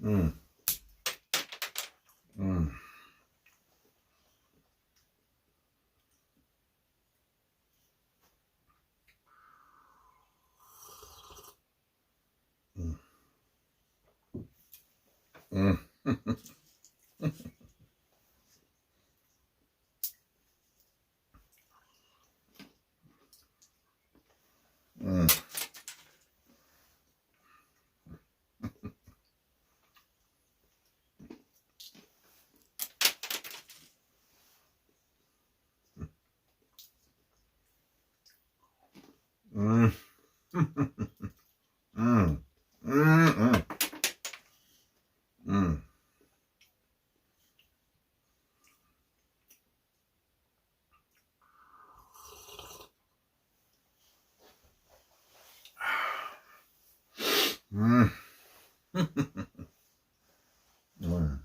Mm. Mm. Mm. Mm. Mm. Mm. Mm. Mm. Mm. Mm.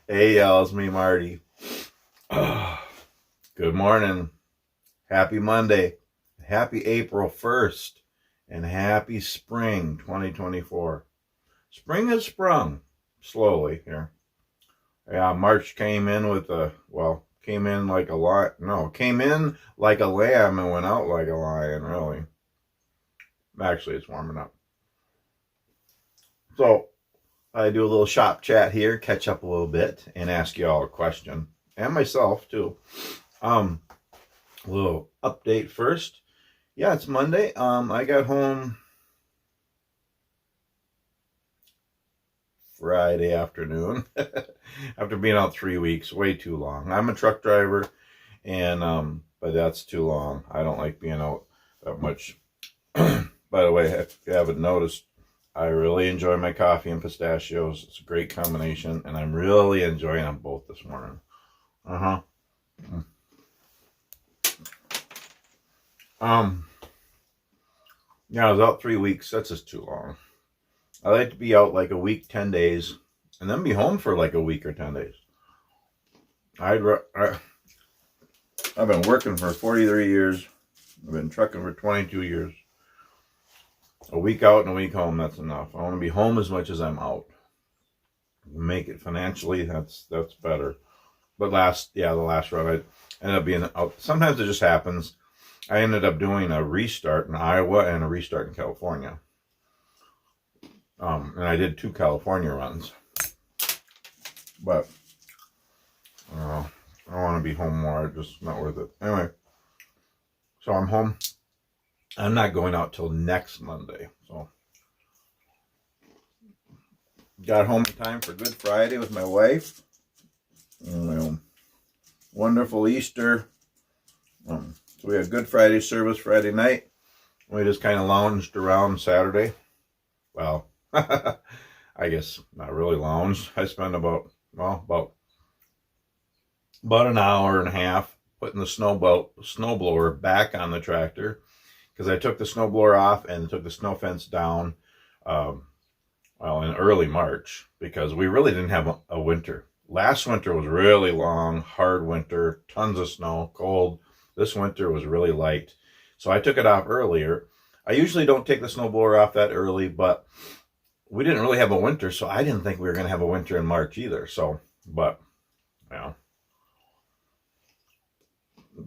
Hey, y'all, it's me, Marty. Good morning. Happy Monday. Happy April 1st. And happy spring 2024. Spring has sprung slowly here. Yeah, March came in with came in like a lion. No, came in like a lamb and went out like a lion, really. Actually, it's warming up. So, I do a little shop chat here, catch up a little bit, and ask you all a question. And myself, too. A little update first. Yeah, it's Monday. I got home Friday afternoon after being out 3 weeks. Way too long. I'm a truck driver, and but that's too long. I don't like being out that much. By the way, if you haven't noticed, I really enjoy my coffee and pistachios. It's a great combination, and I'm really enjoying them both this morning. Yeah, I was out 3 weeks. That's just too long. I like to be out like a week, 10 days, and then be home for like a week or 10 days. I've been working for 43 years. I've been trucking for 22 years. A week out and a week home, that's enough. I want to be home as much as I'm out. Make it financially, that's better. But the last run, I ended up being out. Sometimes it just happens. I ended up doing a restart in Iowa and a restart in California. And I did 2 California runs. But I want to be home more. It's just not worth it. Anyway, so I'm home. I'm not going out till next Monday. So got home in time for Good Friday with my wife. Wonderful Easter. So we had Good Friday service Friday night. We just kind of lounged around Saturday. Well, I guess not really lounged. I spent about an hour and a half putting the snowblower back on the tractor, because I took the snowblower off and took the snow fence down in early March, because we really didn't have a winter. Last winter was really long, hard winter, tons of snow, cold. This winter was really light. So I took it off earlier. I usually don't take the snowblower off that early, but we didn't really have a winter, so I didn't think we were going to have a winter in March either. So, but,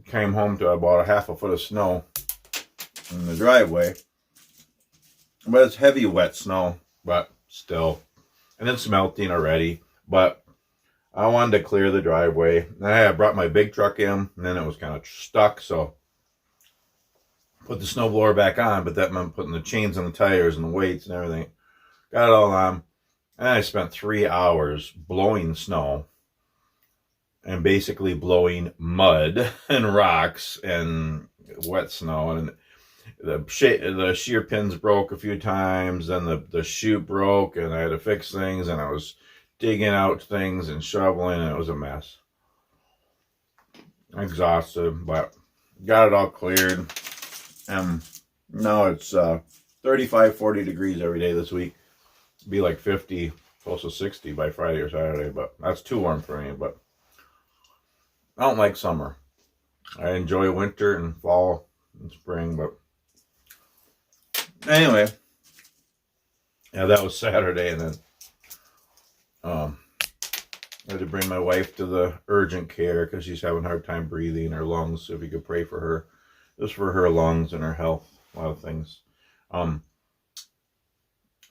came home to about a half a foot of snow in the driveway. But it's heavy, wet snow, but still. And it's melting already. But I wanted to clear the driveway. I brought my big truck in, and then it was kind of stuck, so put the snowblower back on, but that meant putting the chains on the tires and the weights and everything. Got it all on. And I spent 3 hours blowing snow and basically blowing mud and rocks and wet snow. And the shear pins broke a few times, then the chute broke, and I had to fix things, and I was digging out things and shoveling, and it was a mess. Exhausted, but got it all cleared. Now it's 35, 40 degrees every day this week. It'll be like 50, close to 60 by Friday or Saturday, but that's too warm for me. But I don't like summer. I enjoy winter and fall and spring, but anyway, yeah, that was Saturday, and then I had to bring my wife to the urgent care because she's having a hard time breathing. Her lungs, so if you could pray for her, just for her lungs and her health, a lot of things. And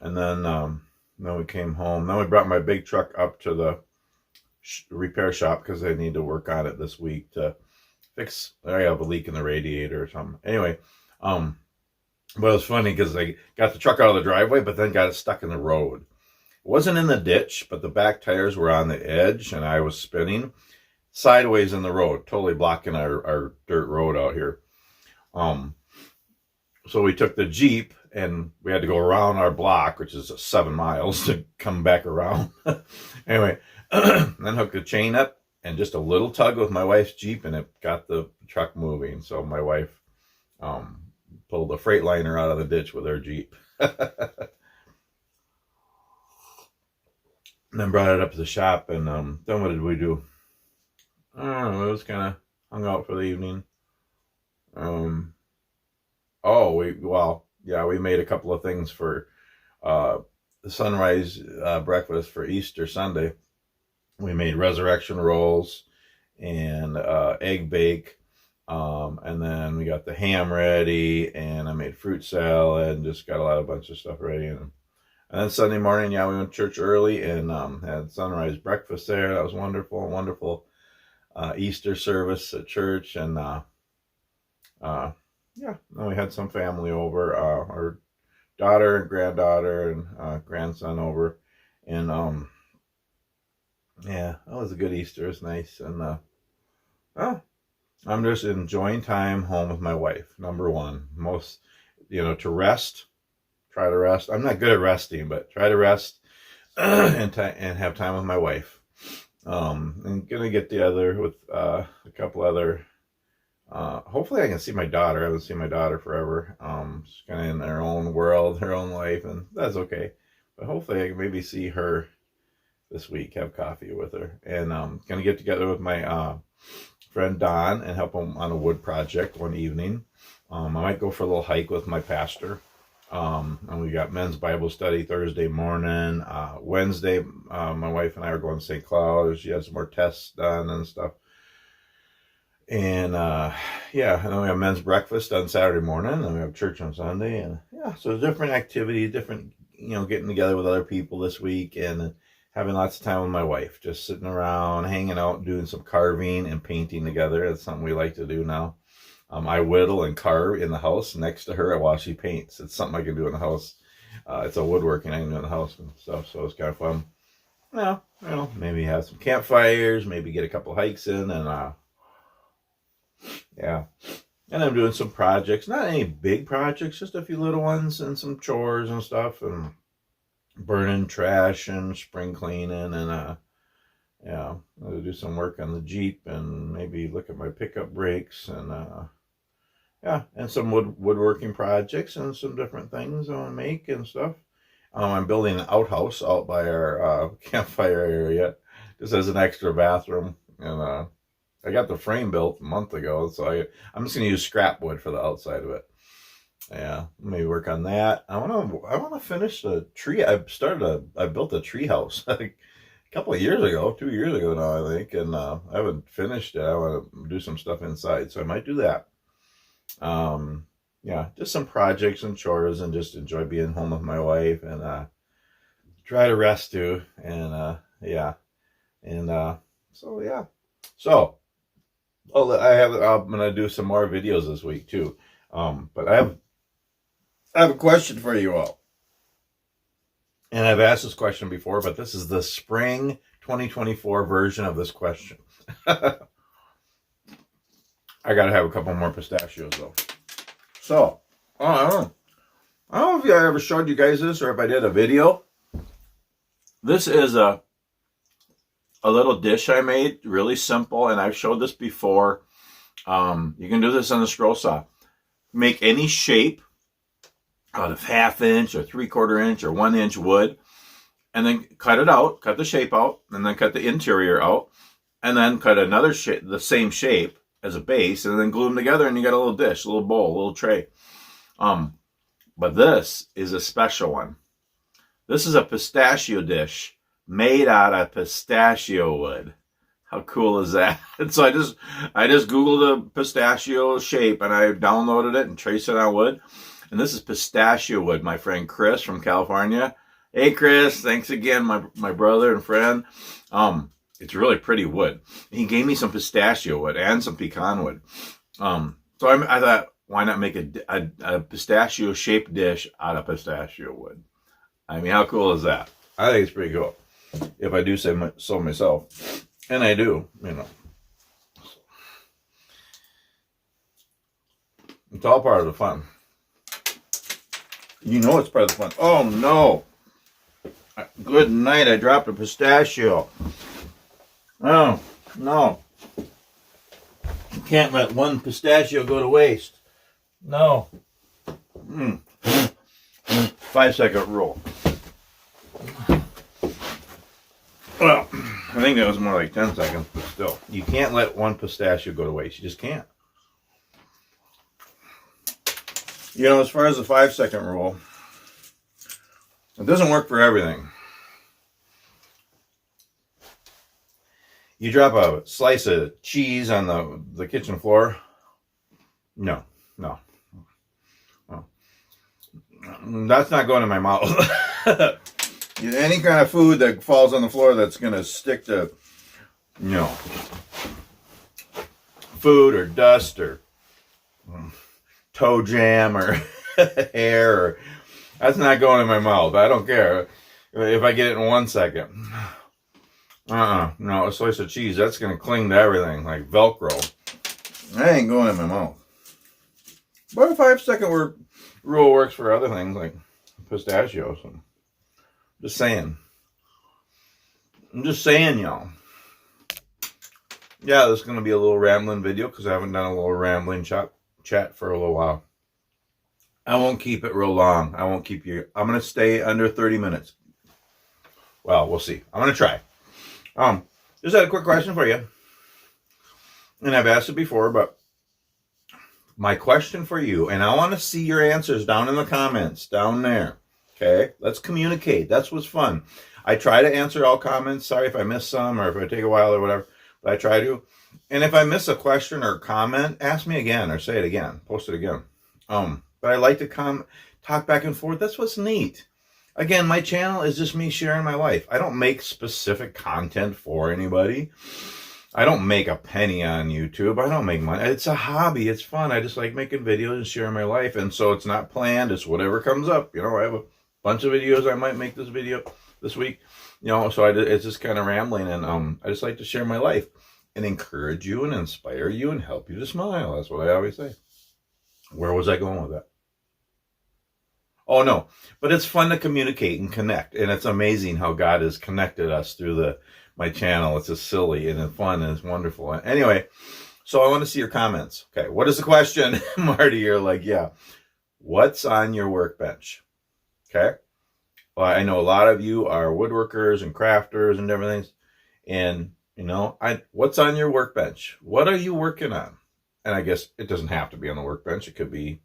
then we came home. Then we brought my big truck up to the repair shop because they need to work on it this week to fix. I have a leak in the radiator or something. Anyway, but it was funny because I got the truck out of the driveway, but then got it stuck in the road. It wasn't in the ditch, but the back tires were on the edge, and I was spinning sideways in the road, totally blocking our dirt road out here. So we took the Jeep, and we had to go around our block, which is 7 miles, to come back around. Anyway, then hooked the chain up, and just a little tug with my wife's Jeep, and it got the truck moving. So my wife pulled a Freightliner out of the ditch with her Jeep. And then brought it up to the shop, and then what did we do? I don't know, it was kind of hung out for the evening. We made a couple of things for the sunrise breakfast for Easter Sunday. We made resurrection rolls and egg bake, and then we got the ham ready, and I made fruit salad, and just got a bunch of stuff ready. And then Sunday morning, we went to church early and had sunrise breakfast there. That was wonderful Easter service at church. And then we had some family over, our daughter and granddaughter and grandson over. And that was a good Easter. It was nice. And I'm just enjoying time home with my wife. Number one, to rest. Try to rest. I'm not good at resting, but try to rest and have time with my wife. I'm gonna get together with a couple other. Hopefully, I can see my daughter. I haven't seen my daughter forever. She's kind of in her own world, her own life, and that's okay. But hopefully, I can maybe see her this week. Have coffee with her, and gonna get together with my friend Don and help him on a wood project one evening. I might go for a little hike with my pastor. And we got men's Bible study Thursday morning. Wednesday, my wife and I are going to St. Cloud. She has some more tests done and stuff. And and then we have men's breakfast on Saturday morning, and we have church on Sunday. And so different activities, different, getting together with other people this week, and having lots of time with my wife, just sitting around, hanging out, doing some carving and painting together. That's something we like to do now. I whittle and carve in the house next to her while she paints. It's something I can do in the house. It's a woodworking I can do in the house and stuff, so it's kind of fun. Maybe have some campfires, maybe get a couple hikes in, and And I'm doing some projects, not any big projects, just a few little ones and some chores and stuff, and burning trash and spring cleaning, and I'll do some work on the Jeep and maybe look at my pickup brakes, and and some woodworking projects and some different things I want to make and stuff. I'm building an outhouse out by our campfire area, just as an extra bathroom, and I got the frame built a month ago, so I'm just gonna use scrap wood for the outside of it. Maybe work on that. I want to finish the tree. I built a tree house a couple of years ago, 2 years ago now, I think, and I haven't finished it. I want to do some stuff inside, so I might do that. Just some projects and chores, and just enjoy being home with my wife, and try to rest too, and so I'm gonna do some more videos this week too, but I have a question for you all, and I've asked this question before, but this is the spring 2024 version of this question. I gotta have a couple more pistachios though. So, Oh, I don't know if I ever showed you guys this or if I did a video. This is a little dish I made, really simple, and I've showed this before. You can do this on the scroll saw. Make any shape out of 1/2 inch or 3/4 inch or 1 inch wood, and then cut it out, cut the shape out, and then cut the interior out, and then cut another shape, the same shape as a base, and then glue them together, and you got a little dish, a little bowl, a little tray. But this is a special one. This is a pistachio dish made out of pistachio wood. How cool is that? And so I just Googled a pistachio shape and I downloaded it and traced it on wood. And this is pistachio wood. My friend Chris from California. Hey Chris, thanks again, my brother and friend. It's really pretty wood. He gave me some pistachio wood and some pecan wood. So I thought, why not make a pistachio shaped dish out of pistachio wood? I mean, how cool is that? I think it's pretty cool. If I do say so myself. And I do, you know. It's all part of the fun. You know it's part of the fun. Oh no. Good night, I dropped a pistachio. Oh, no. You can't let one pistachio go to waste. No. 5-second rule. Well, I think that was more like 10 seconds, but still. You can't let one pistachio go to waste. You just can't. You know, as far as the 5-second rule, it doesn't work for everything. You drop a slice of cheese on the kitchen floor. No. That's not going in my mouth. Any kind of food that falls on the floor that's going to stick to, you know, food or dust or toe jam or hair, or, that's not going in my mouth. I don't care if I get it in 1 second. No, a slice of cheese, that's going to cling to everything like Velcro. That ain't going in my mouth. But a 5-second rule works for other things like pistachios. Just saying. I'm just saying, y'all. Yeah, this is going to be a little rambling video because I haven't done a little rambling chat for a little while. I won't keep it real long. I won't keep you. I'm going to stay under 30 minutes. Well, we'll see. I'm going to try. Just had a quick question for you. And I've asked it before, but my question for you, and I want to see your answers down in the comments, down there. Okay? Let's communicate. That's what's fun. I try to answer all comments. Sorry if I miss some or if I take a while or whatever, but I try to. And if I miss a question or comment, ask me again or say it again. Post it again. But I like to talk back and forth. That's what's neat. Again, my channel is just me sharing my life. I don't make specific content for anybody. I don't make a penny on YouTube. I don't make money. It's a hobby. It's fun. I just like making videos and sharing my life. And so it's not planned. It's whatever comes up. You know, I have a bunch of videos. I might make this video this week. You know, so it's just kind of rambling. And I just like to share my life and encourage you and inspire you and help you to smile. That's what I always say. Where was I going with that? Oh, no. But it's fun to communicate and connect. And it's amazing how God has connected us through my channel. It's just silly and it's fun and it's wonderful. Anyway, so I want to see your comments. Okay, what is the question? Marty, you're like, yeah. What's on your workbench? Okay. Well, I know a lot of you are woodworkers and crafters and everything. And, you know, what's on your workbench? What are you working on? And I guess it doesn't have to be on the workbench. It could be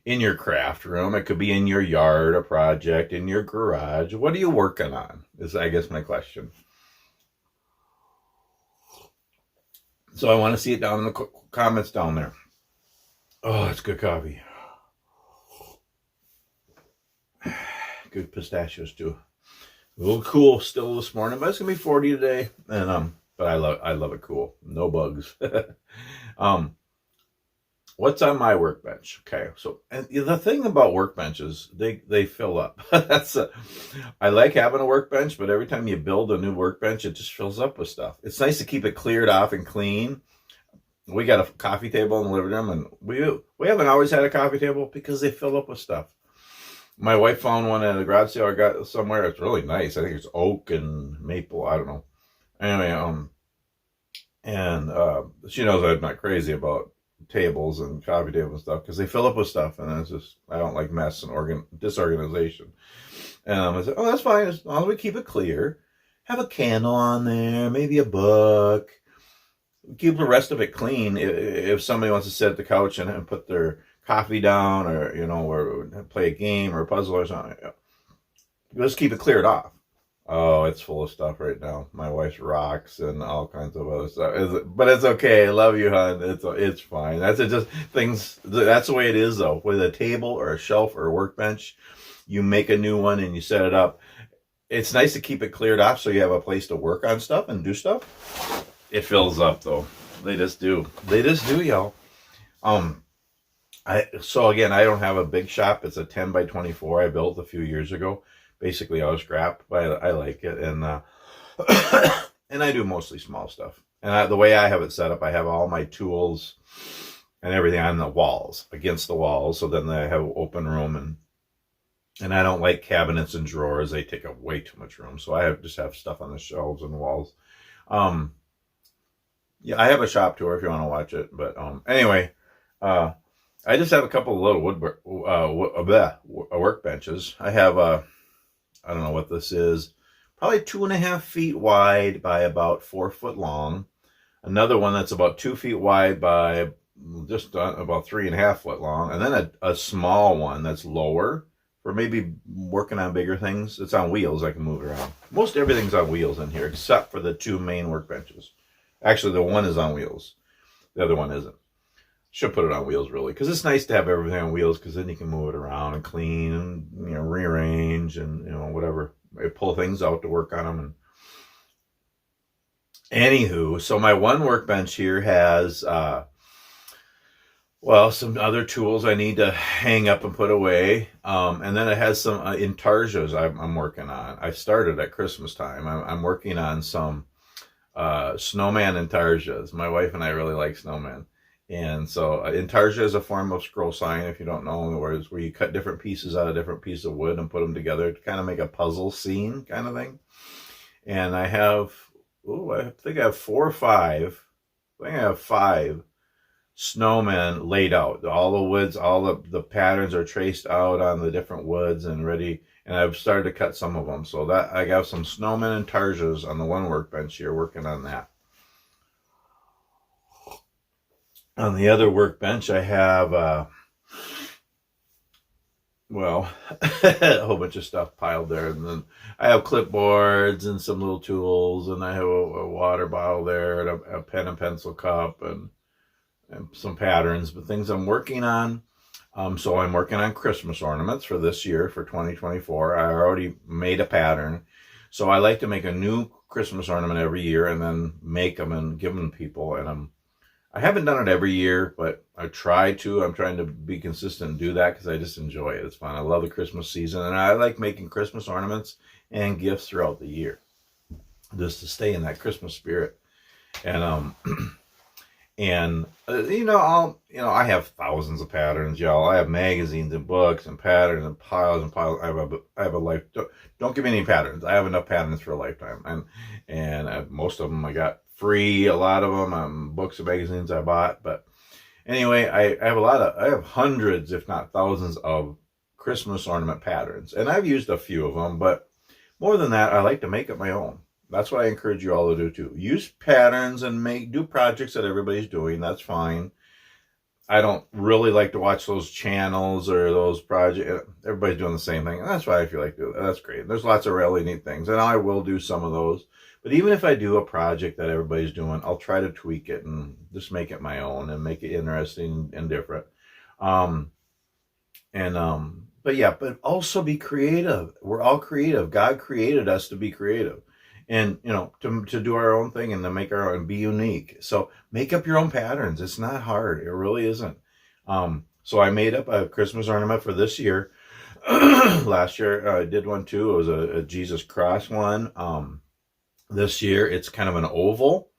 in your craft room. It could be in your yard, a project, in your garage. What are you working on? Is, I guess, my question. So I want to see it down in the comments down there. Oh, it's good coffee. Good pistachios too. A little cool still this morning, but it's gonna be 40 today. And but I love it cool. No bugs. What's on my workbench? Okay, so and the thing about workbenches, they fill up. I like having a workbench, but every time you build a new workbench, it just fills up with stuff. It's nice to keep it cleared off and clean, We got a coffee table in the living room, and we haven't always had a coffee table because they fill up with stuff. My wife found one at a garage sale I got somewhere. It's really nice. I think it's oak and maple. I don't know. Anyway, and she knows I'm not crazy about tables and coffee tables and stuff because they fill up with stuff, and it's just I don't like mess and disorganization. And I said, oh, that's fine as long as we keep it clear. Have a candle on there, maybe a book. Keep the rest of it clean. If somebody wants to sit at the couch and put their coffee down, or or play a game or a puzzle or something, just keep it cleared off. Oh, it's full of stuff right now. My wife's rocks and all kinds of other stuff. But it's okay. I love you, hon. It's fine. That's just things. That's the way it is, though. With a table or a shelf or a workbench, you make a new one and you set it up. It's nice to keep it cleared off so you have a place to work on stuff and do stuff. It fills up, though. They just do. They just do, y'all. So again, I don't have a big shop. It's a 10 by 24 I built a few years ago. Basically all scrap, but I like it. And and I do mostly small stuff. And the way I have it set up, I have all my tools and everything on the walls, against the walls. So then I have open room, and I don't like cabinets and drawers. They take up way too much room. So I just have stuff on the shelves and the walls. Yeah, I have a shop tour if you want to watch it. But anyway, I just have a couple of little workbenches. I have I don't know what this is, probably 2.5 feet wide by about 4 foot long. Another one that's about 2 feet wide by just about 3.5 foot long. And then a small one that's lower for maybe working on bigger things. It's on wheels. I can move it around. Most everything's on wheels in here except for the 2 main workbenches. Actually, the one is on wheels. The other one isn't. Should put it on wheels, really, because it's nice to have everything on wheels, because then you can move it around and clean and rearrange and whatever. I pull things out to work on them. And anywho, so my one workbench here has some other tools I need to hang up and put away, and then it has some intarsias I'm working on. I started at Christmas time. I'm working on some snowman intarsias. My wife and I really like snowman. And so intarsia is a form of scroll sign, if you don't know, where you cut different pieces out of different pieces of wood and put them together to kind of make a puzzle scene kind of thing. And I have, I think I have 4 or 5. I think I have 5 snowmen laid out. All the woods, all the patterns are traced out on the different woods and ready. And I've started to cut some of them. So that I got some snowmen intarsias on the one workbench here, working on that. On the other workbench, I have, a whole bunch of stuff piled there. And then I have clipboards and some little tools, and I have a water bottle there, and a pen and pencil cup, and some patterns, but things I'm working on. So I'm working on Christmas ornaments for this year, for 2024. I already made a pattern. So I like to make a new Christmas ornament every year and then make them and give them to people. And I haven't done it every year, but I try to. I'm trying to be consistent and do that because I just enjoy it. It's fun. I love the Christmas season, and I like making Christmas ornaments and gifts throughout the year, just to stay in that Christmas spirit. And I have thousands of patterns, y'all. I have magazines and books and patterns and piles and piles. I have a life. Don't give me any patterns. I have enough patterns for a lifetime, and most of them I got free. A lot of them, books and magazines I bought. But anyway, I have hundreds, if not thousands, of Christmas ornament patterns, and I've used a few of them. But more than that, I like to make up my own. That's what I encourage you all to do too. Use patterns and do projects that everybody's doing. That's fine. I don't really like to watch those channels or those projects. Everybody's doing the same thing. And that's why I feel like doing that. That's great. There's lots of really neat things, and I will do some of those. But even if I do a project that everybody's doing, I'll try to tweak it and just make it my own and make it interesting and different. But also be creative. We're all creative. God created us to be creative. And, to do our own thing and to make our own, be unique. So make up your own patterns. It's not hard. It really isn't. So I made up a Christmas ornament for this year. Last year I did one too. It was a Jesus cross one. This year it's kind of an oval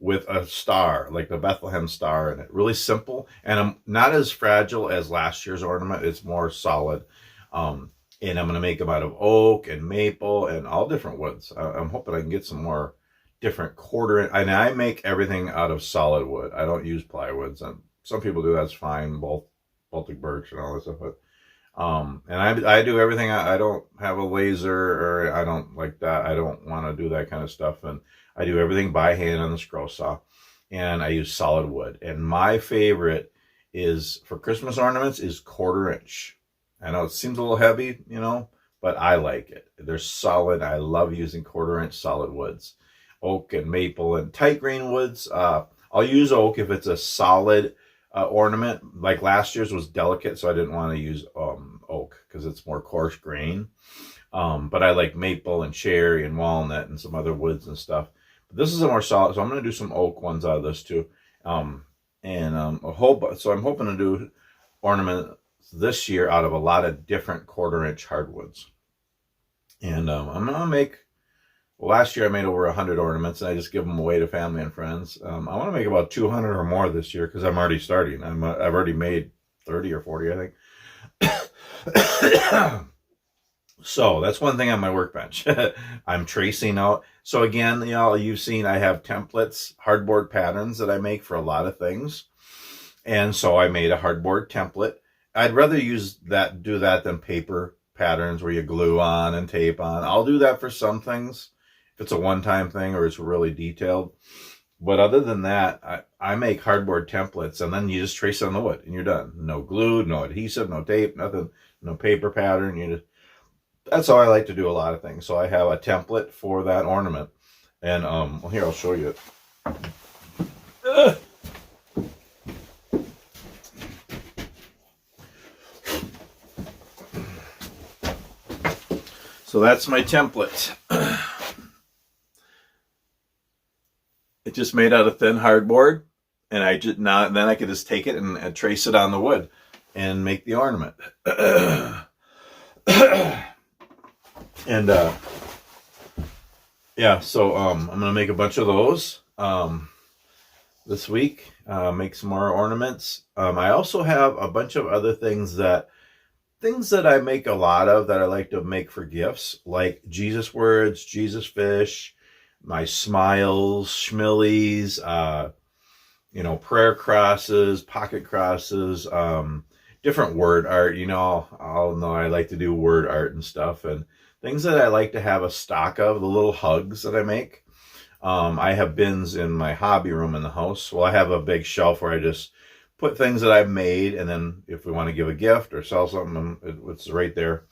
with a star, like the Bethlehem star in it. Really simple, and not as fragile as last year's ornament. It's more solid. And I'm going to make them out of oak and maple and all different woods. I'm hoping I can get some more different and I make everything out of solid wood. I don't use plywoods, and some people do. That's fine, both Baltic birch and all this stuff. But and I do everything. I don't have a laser, or I don't like that. I don't want to do that kind of stuff. And I do everything by hand on the scroll saw, and I use solid wood. And my favorite is for Christmas ornaments is 1/4 inch. I know it seems a little heavy, but I like it. They're solid. I love using 1/4 inch solid woods, oak and maple and tight grain woods. I'll use oak if it's a solid ornament. Like last year's was delicate, so I didn't want to use oak because it's more coarse grain. But I like maple and cherry and walnut and some other woods and stuff. But this is a more solid, so I'm going to do some oak ones out of this too. So I'm hoping to do ornament this year out of a lot of different 1/4 inch hardwoods. And I'm going to make, last year I made over 100 ornaments, and I just give them away to family and friends. I want to make about 200 or more this year because I'm already starting. I've already made 30 or 40, I think. So that's one thing on my workbench. I'm tracing out. So again, you've seen I have templates, hardboard patterns that I make for a lot of things. And so I made a hardboard template. I'd rather do that than paper patterns where you glue on and tape on. I'll do that for some things if it's a one-time thing or it's really detailed. But other than that, I make hardboard templates, and then you just trace on the wood and you're done. No glue, no adhesive, no tape, nothing, no paper pattern. That's how I like to do a lot of things. So I have a template for that ornament. And here, I'll show you it. So that's my template. It just made out of thin hardboard, and then I could just take it and trace it on the wood and make the ornament. And yeah, so I'm gonna make a bunch of those this week. Make some more ornaments. I also have a bunch of other things that I make a lot of that I like to make for gifts, like Jesus words, Jesus fish, my smiles, schmillies, prayer crosses, pocket crosses, different word art. I'll know I like to do word art and stuff, and things that I like to have a stock of, the little hugs that I make. I have bins in my hobby room in the house. Well, I have a big shelf where I just put things that I've made, and then if we want to give a gift or sell something, it's right there.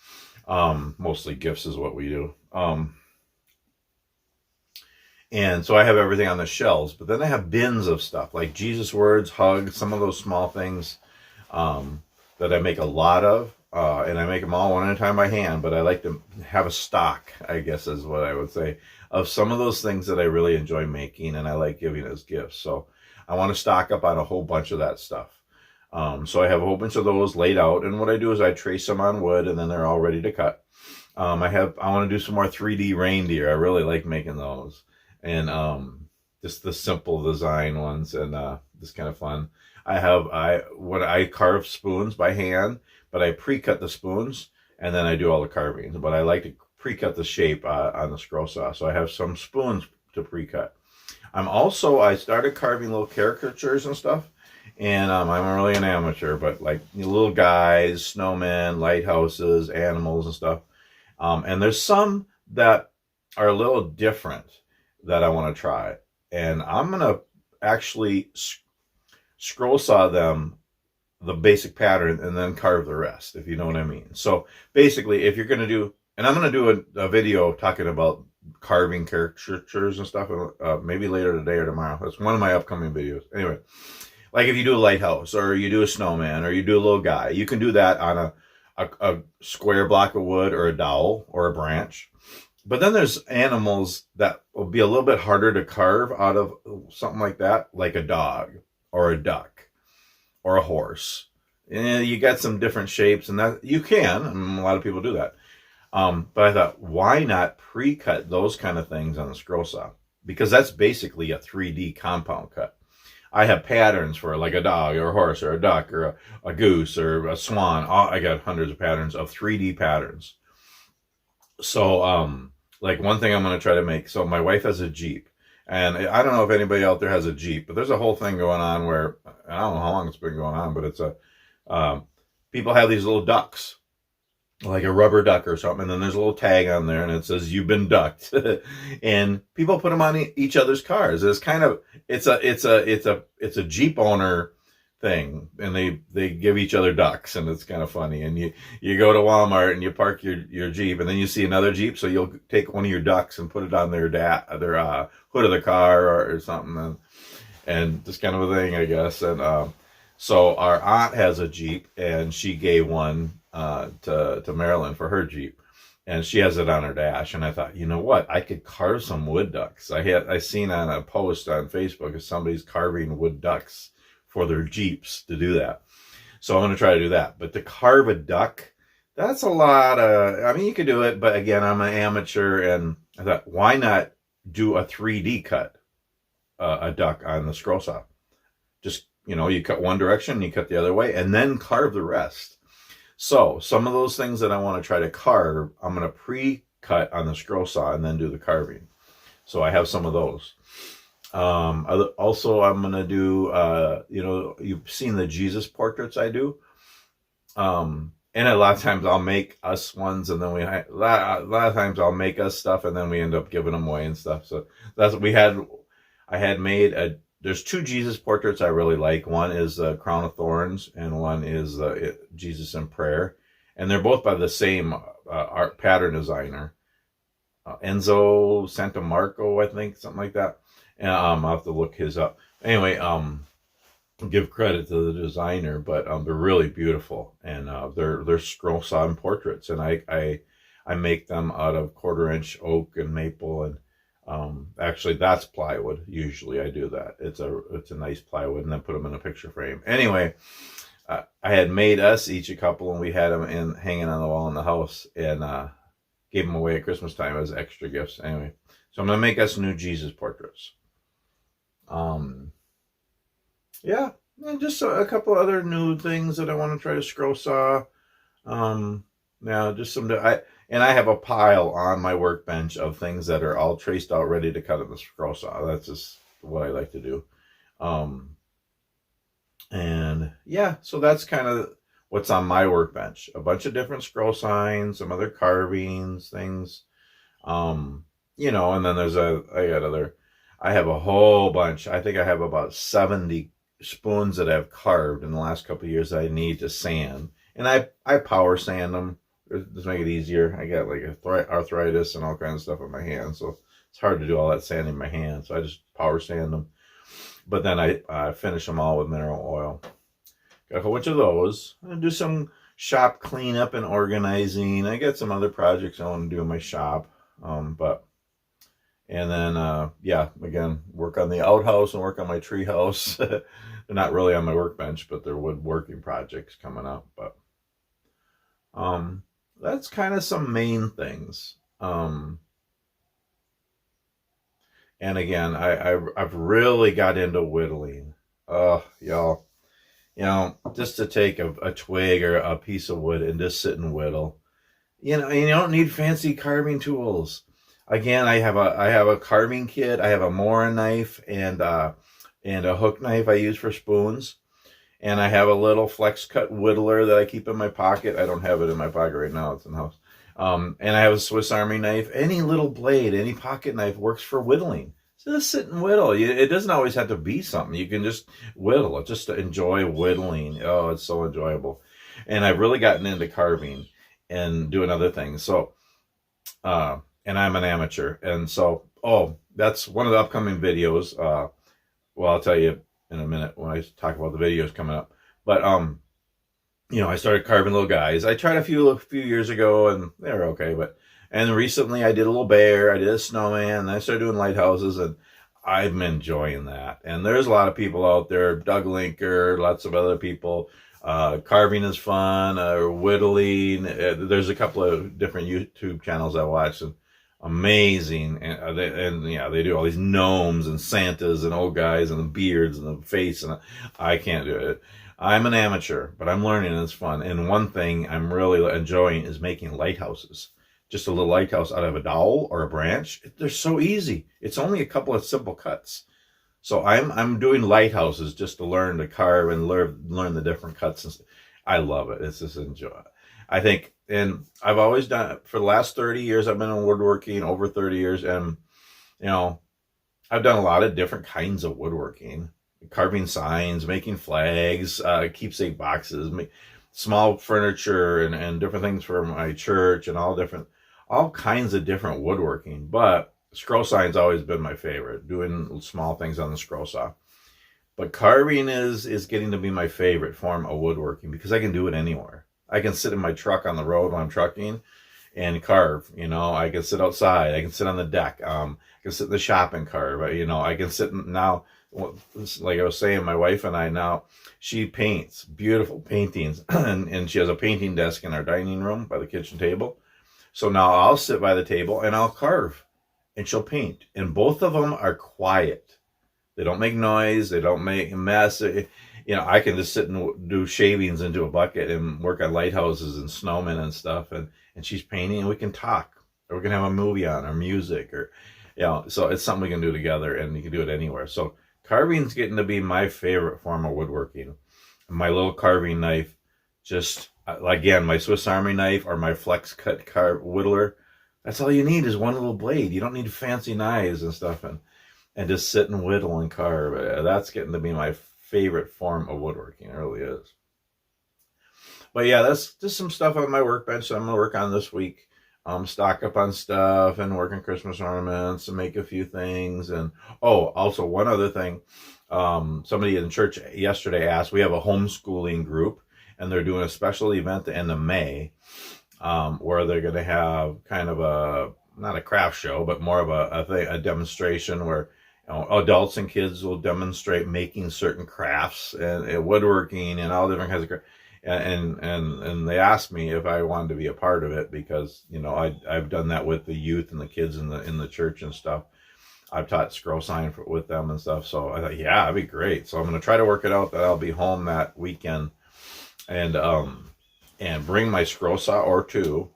Mostly gifts is what we do. And so I have everything on the shelves, but then I have bins of stuff like Jesus words, hugs, some of those small things that I make a lot of, and I make them all one at a time by hand, but I like to have a stock, I guess is what I would say, of some of those things that I really enjoy making and I like giving as gifts. So I want to stock up on a whole bunch of that stuff. So I have a whole bunch of those laid out, and what I do is I trace them on wood, and then they're all ready to cut. I want to do some more 3D reindeer. I really like making those, and just the simple design ones, and just kind of fun. I carve spoons by hand, but I pre-cut the spoons, and then I do all the carvings. But I like to pre-cut the shape on the scroll saw, so I have some spoons to pre-cut. I started carving little caricatures and stuff, and I'm really an amateur, but like little guys, snowmen, lighthouses, animals and stuff. And there's some that are a little different that I want to try, and I'm going to actually scroll saw them, the basic pattern, and then carve the rest, if you know what I mean. So basically, if you're going to do, and I'm going to do a video talking about carving caricatures and stuff, maybe later today or tomorrow. That's one of my upcoming videos. Anyway, like if you do a lighthouse, or you do a snowman, or you do a little guy, you can do that on a square block of wood, or a dowel, or a branch. But then there's animals that will be a little bit harder to carve out of something like that, like a dog, or a duck, or a horse. And you got some different shapes, and that you can, and a lot of people do that. But I thought, why not pre-cut those kind of things on the scroll saw? because that's basically a 3D compound cut. I have patterns for like a dog or a horse or a duck or a goose or a swan. I got hundreds of patterns of 3D patterns. So, like one thing I'm going to try to make. So my wife has a Jeep, and I don't know if anybody out there has a Jeep, but there's a whole thing going on where, I don't know how long it's been going on, but it's people have these little ducks, like a rubber duck or something, and then there's a little tag on there and it says you've been ducked. And people put them on each other's cars. It's kind of it's a Jeep owner thing, and they give each other ducks, and it's kind of funny. And you go to Walmart and you park your Jeep, and then you see another Jeep, so you'll take one of your ducks and put it on their hood of the car or something, and this kind of a thing, I guess. And so our aunt has a Jeep, and she gave one to Marilyn for her Jeep, and she has it on her dash. And I thought, you know what, I could carve some wood ducks. I seen on a post on Facebook of somebody's carving wood ducks for their Jeeps to do that. So I'm going to try to do that. But to carve a duck, that's a lot of, I mean, you could do it, but again, I'm an amateur, and I thought, why not do a 3D cut, a duck on the scroll saw? Just, you cut one direction, you cut the other way, and then carve the rest. So some of those things that I want to try to carve, I'm going to pre-cut on the scroll saw and then do the carving. So I have some of those. Also, I'm going to do, you've seen the Jesus portraits I do. And a lot of times I'll make us ones, and then a lot of times I'll make us stuff, and then we end up giving them away and stuff. So that's what I had made there's two Jesus portraits I really like. One is the Crown of Thorns, and one is Jesus in Prayer. And they're both by the same art pattern designer, Enzo Santamarco, I think, something like that. And I'll have to look his up. Anyway, give credit to the designer, but they're really beautiful, and they're scroll sawn portraits, and I make them out of 1/4-inch oak and maple, and actually that's plywood. Usually I do that. It's a nice plywood, and then put them in a picture frame. Anyway, I had made us each a couple, and we had them hanging on the wall in the house, and gave them away at Christmas time as extra gifts. Anyway, so I'm gonna make us new Jesus portraits. Yeah, and just a couple other new things that I want to try to scroll saw. Just I have a pile on my workbench of things that are all traced out, ready to cut in the scroll saw. That's just what I like to do. And yeah, so that's kind of what's on my workbench. A bunch of different scroll signs, some other carvings, things. And then I have a whole bunch. I think I have about 70 spoons that I've carved in the last couple of years that I need to sand. And I power sand them just make it easier. I got like arthritis and all kinds of stuff in my hands, so it's hard to do all that sanding in my hands. So I just power sand them. But then I finish them all with mineral oil. Got a whole bunch of those. I do some shop cleanup and organizing. I got some other projects I want to do in my shop. And then, again, work on the outhouse and work on my tree house. They're not really on my workbench, but they're woodworking projects coming up. But that's kind of some main things. And again, I've really got into whittling. Y'all, just to take a twig or a piece of wood and just sit and whittle. You don't need fancy carving tools. Again, I have a carving kit. I have a Mora knife and a hook knife I use for spoons. And I have a little flex cut whittler that I keep in my pocket. I don't have it in my pocket right now. It's in the house. And I have a Swiss Army knife. Any little blade, any pocket knife works for whittling. So just sit and whittle. It doesn't always have to be something. You can just whittle. Just enjoy whittling. Oh, it's so enjoyable. And I've really gotten into carving and doing other things. So, and I'm an amateur. And so, that's one of the upcoming videos. I'll tell you in a minute when I talk about the videos coming up. But, I started carving little guys. I tried a few years ago, and they were okay. And recently I did a little bear. I did a snowman. And I started doing lighthouses, and I'm enjoying that. And there's a lot of people out there, Doug Linker, lots of other people. Carving is fun, or whittling. There's a couple of different YouTube channels I watch, and amazing. And yeah, they do all these gnomes and Santas and old guys and the beards and the face, and I can't do it. I'm an amateur, but I'm learning and it's fun. And one thing I'm really enjoying is making lighthouses. Just a little lighthouse out of a dowel or a branch. They're so easy. It's only a couple of simple cuts. So I'm doing lighthouses just to learn to carve and learn the different cuts. And I love it. It's just enjoy. I think, and I've always done it for the last 30 years. I've been in woodworking over 30 years, and I've done a lot of different kinds of woodworking, carving signs, making flags, keepsake boxes, small furniture, and different things for my church, and all kinds of different woodworking. But scroll sign's always been my favorite, doing small things on the scroll saw. But carving is getting to be my favorite form of woodworking because I can do it anywhere. I can sit in my truck on the road when I'm trucking and carve. I can sit outside. I can sit on the deck. I can sit in the shop and carve. I can sit now, like I was saying, my wife and I now, she paints beautiful paintings and she has a painting desk in our dining room by the kitchen table. So now I'll sit by the table and I'll carve and she'll paint. And both of them are quiet. They don't make noise. They don't make a mess. I can just sit and do shavings into a bucket and work on lighthouses and snowmen and stuff. And she's painting and we can talk, or we can have a movie on, or music, or, so it's something we can do together, and you can do it anywhere. So carving's getting to be my favorite form of woodworking. My little carving knife, just again, my Swiss Army knife or my flex cut whittler. That's all you need is one little blade. You don't need fancy knives and stuff. And just sit and whittle and carve. That's getting to be my favorite form of woodworking. It really is. But yeah, that's just some stuff on my workbench that I'm going to work on this week. Stock up on stuff and work on Christmas ornaments and make a few things. And also one other thing. Somebody in church yesterday asked, we have a homeschooling group and they're doing a special event at the end of May where they're going to have kind of not a craft show, but more of a demonstration where adults and kids will demonstrate making certain crafts and woodworking and all different kinds of crafts. And they asked me if I wanted to be a part of it because, I've done that with the youth and the kids in the church and stuff. I've taught scroll sign with them and stuff. So I thought, yeah, that'd be great. So I'm going to try to work it out that I'll be home that weekend and bring my scroll saw or two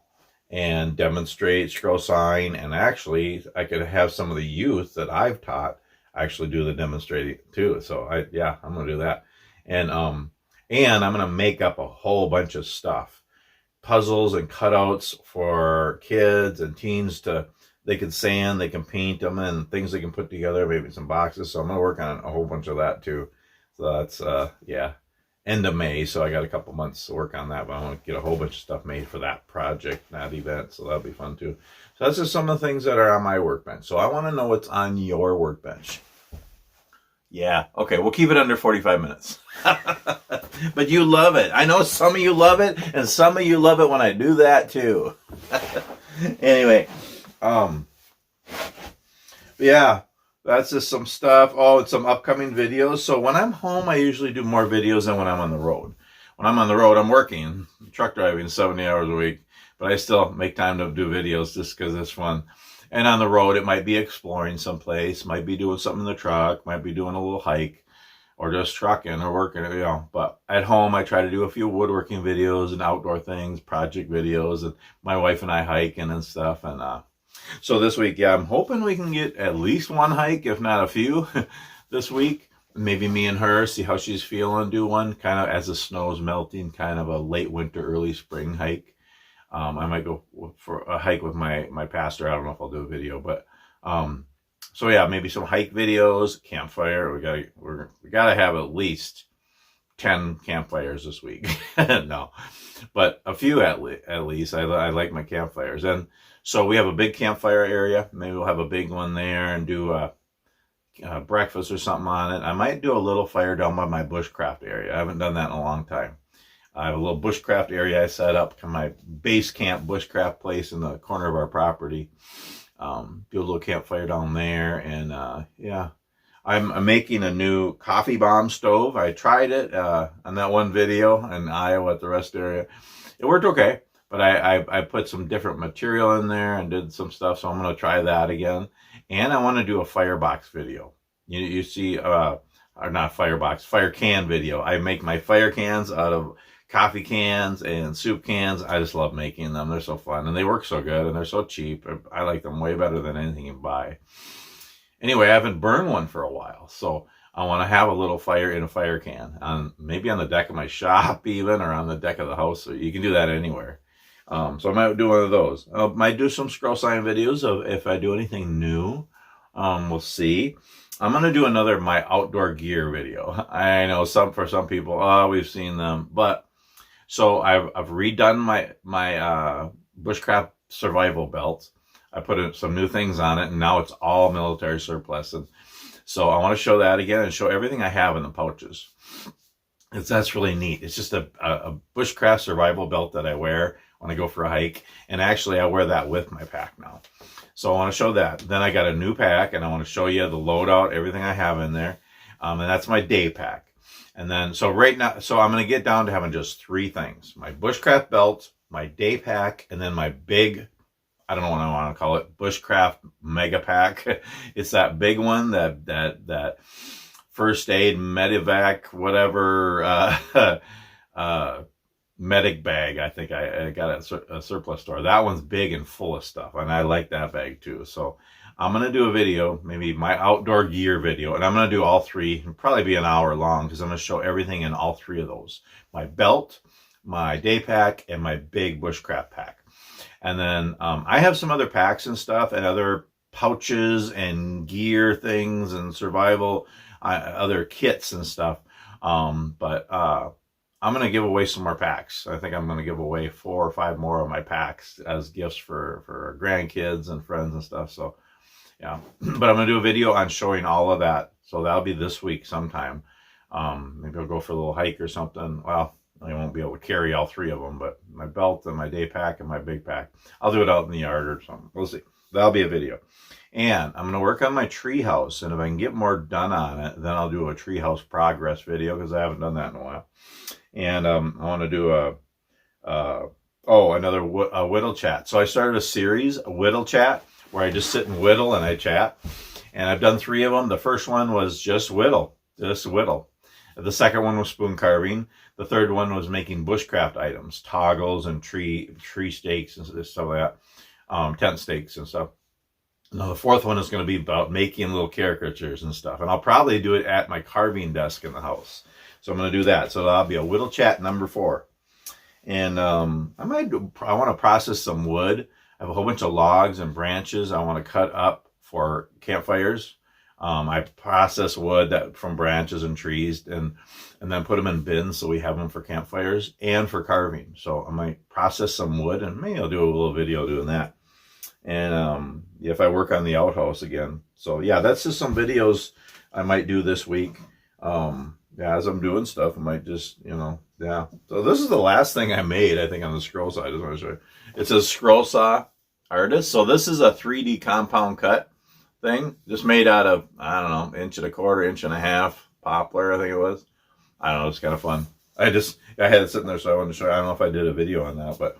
and demonstrate scroll sign. And actually I could have some of the youth that I've taught actually do the demonstrating too. So I'm going to do that. And I'm going to make up a whole bunch of stuff, puzzles and cutouts for kids and teens they can sand, they can paint them, and things they can put together, maybe some boxes. So I'm going to work on a whole bunch of that too. So that's, end of May. So I got a couple months to work on that, but I want to get a whole bunch of stuff made for that project, that event. So that'll be fun too. So that's just some of the things that are on my workbench. So I want to know what's on your workbench. Yeah. Okay. We'll keep it under 45 minutes. But you love it. I know some of you love it, and some of you love it when I do that too. Anyway, yeah, that's just some stuff. It's some upcoming videos. So when I'm home, I usually do more videos than when I'm on the road. When I'm on the road, I'm working, truck driving 70 hours a week, but I still make time to do videos just because it's fun. And on the road, it might be exploring someplace, might be doing something in the truck, might be doing a little hike, or just trucking or working, But at home, I try to do a few woodworking videos and outdoor things, project videos, and my wife and I hiking and stuff. And so this week, I'm hoping we can get at least one hike, if not a few, this week. Maybe me and her, see how she's feeling, do one kind of as the snow's melting, kind of a late winter, early spring hike. I might go for a hike with my pastor. I don't know if I'll do a video, but so yeah, maybe some hike videos, campfire. We gotta have at least 10 campfires this week. No, but a few at least. I like my campfires, and so we have a big campfire area. Maybe we'll have a big one there and do a breakfast or something on it. I might do a little fire down by my bushcraft area. I haven't done that in a long time. I have a little bushcraft area I set up, my base camp bushcraft place in the corner of our property. Do a little campfire down there, and I'm making a new coffee bomb stove. I tried it on that one video in Iowa at the rest area. It worked okay, but I put some different material in there and did some stuff, so I'm going to try that again. And I want to do a firebox video. You see, or not firebox, fire can video. I make my fire cans out of coffee cans and soup cans. I just love making them. They're so fun, and they work so good, and they're so cheap. I like them way better than anything you buy. Anyway, I haven't burned one for a while, so I want to have a little fire in a fire can, maybe on the deck of my shop even, or on the deck of the house. So you can do that anywhere. So I might do one of those. I might do some scroll sign videos of if I do anything new. We'll see. I'm going to do another my outdoor gear video. I know for some people, we've seen them, but so I've redone my bushcraft survival belt. I put some new things on it, and now it's all military surplus. And so I want to show that again and show everything I have in the pouches. That's really neat. It's just a bushcraft survival belt that I wear when I go for a hike. And actually, I wear that with my pack now. So I want to show that. Then I got a new pack, and I want to show you the loadout, everything I have in there. And that's my day pack. And then, so right now, so I'm going to get down to having just 3 things. My bushcraft belt, my day pack, and then my big, I don't know what I want to call it, bushcraft mega pack. It's that big one, that first aid, medevac, whatever, medic bag. I think I got at a surplus store. That one's big and full of stuff, and I like that bag too. So I'm going to do a video, maybe my outdoor gear video, and I'm going to do all 3. It'll probably be an hour long because I'm going to show everything in all 3 of those. My belt, my day pack, and my big bushcraft pack. And then I have some other packs and stuff and other pouches and gear things and survival, other kits and stuff. But I'm going to give away some more packs. I think I'm going to give away 4 or 5 more of my packs as gifts for grandkids and friends and stuff. So, yeah. But I'm going to do a video on showing all of that. So that'll be this week sometime. Maybe I'll go for a little hike or something. Well, I won't be able to carry all 3 of them, but my belt and my day pack and my big pack, I'll do it out in the yard or something. We'll see. That'll be a video. And I'm going to work on my tree house, and if I can get more done on it, then I'll do a tree house progress video, because I haven't done that in a while. And I want to do another whittle chat. So I started a series, a whittle chat, where I just sit and whittle and I chat. And I've done 3 of them. The first one was just whittle. The second one was spoon carving. The third one was making bushcraft items, toggles and tree stakes and stuff like that, tent stakes and stuff. Now the 4th one is going to be about making little caricatures and stuff, and I'll probably do it at my carving desk in the house. So I'm going to do that. So that'll be a whittle chat number 4. And I want to process some wood. I have a whole bunch of logs and branches I want to cut up for campfires. I process wood from branches and trees and then put them in bins so we have them for campfires and for carving. So I might process some wood, and maybe I'll do a little video doing that. And if I work on the outhouse again. So yeah, that's just some videos I might do this week. Yeah, as I'm doing stuff, I might just, yeah. So this is the last thing I made, I think, on the scroll saw. I just want to show you. It says Scroll Saw Artist. So this is a 3D compound cut thing, just made out of, I don't know, 1.25 1.5 inch poplar, I think it was. I don't know, it's kind of fun. I had it sitting there, so I wanted to show you. I don't know if I did a video on that, but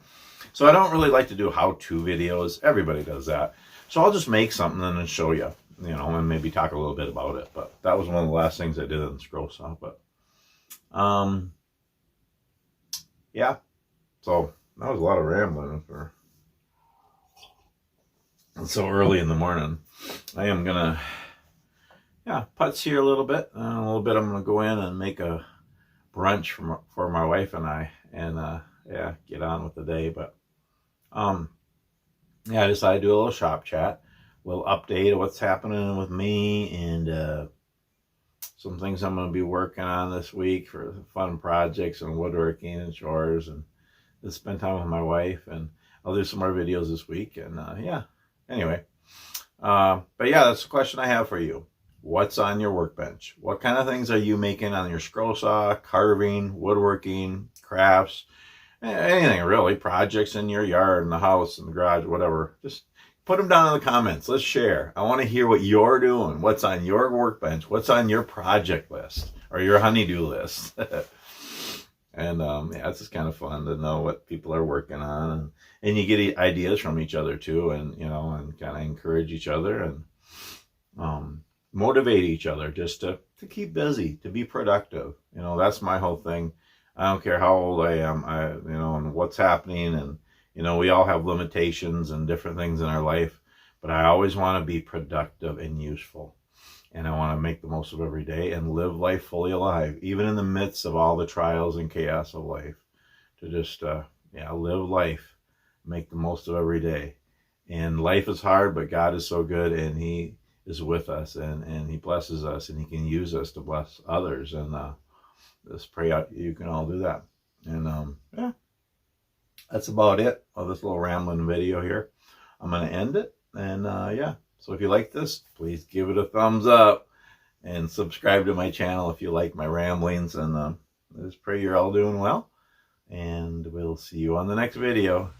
so I don't really like to do how-to videos. Everybody does that. So I'll just make something and then show you, and maybe talk a little bit about it. But that was one of the last things I did on the scroll saw. But yeah. So that was a lot of rambling for so early in the morning. I am gonna putz here a little bit. I'm gonna go in and make a brunch for my wife and I, and get on with the day. But I decided to do a little shop chat, a little update of what's happening with me, and some things I'm going to be working on this week for fun projects and woodworking and chores, and just spend time with my wife. And I'll do some more videos this week. And anyway, but yeah, that's the question I have for you. What's on your workbench? What kind of things are you making on your scroll saw, carving, woodworking, crafts, anything really, projects in your yard, in the house, in the garage, whatever. Just put them down in the comments. Let's share. I want to hear what you're doing. What's on your workbench? What's on your project list or your honeydew list? And yeah, it's just kind of fun to know what people are working on, and you get ideas from each other too, and and kind of encourage each other, and motivate each other just to keep busy, to be productive. That's my whole thing. I don't care how old I am, and what's happening, and we all have limitations and different things in our life, but I always want to be productive and useful. And I want to make the most of every day and live life fully alive, even in the midst of all the trials and chaos of life. To just, live life, make the most of every day. And life is hard, but God is so good, and He is with us, and He blesses us, and He can use us to bless others. And just pray you can all do that. And yeah, that's about it of this little rambling video here. I'm going to end it, and yeah. So if you like this, please give it a thumbs up and subscribe to my channel if you like my ramblings. And I just pray you're all doing well. And we'll see you on the next video.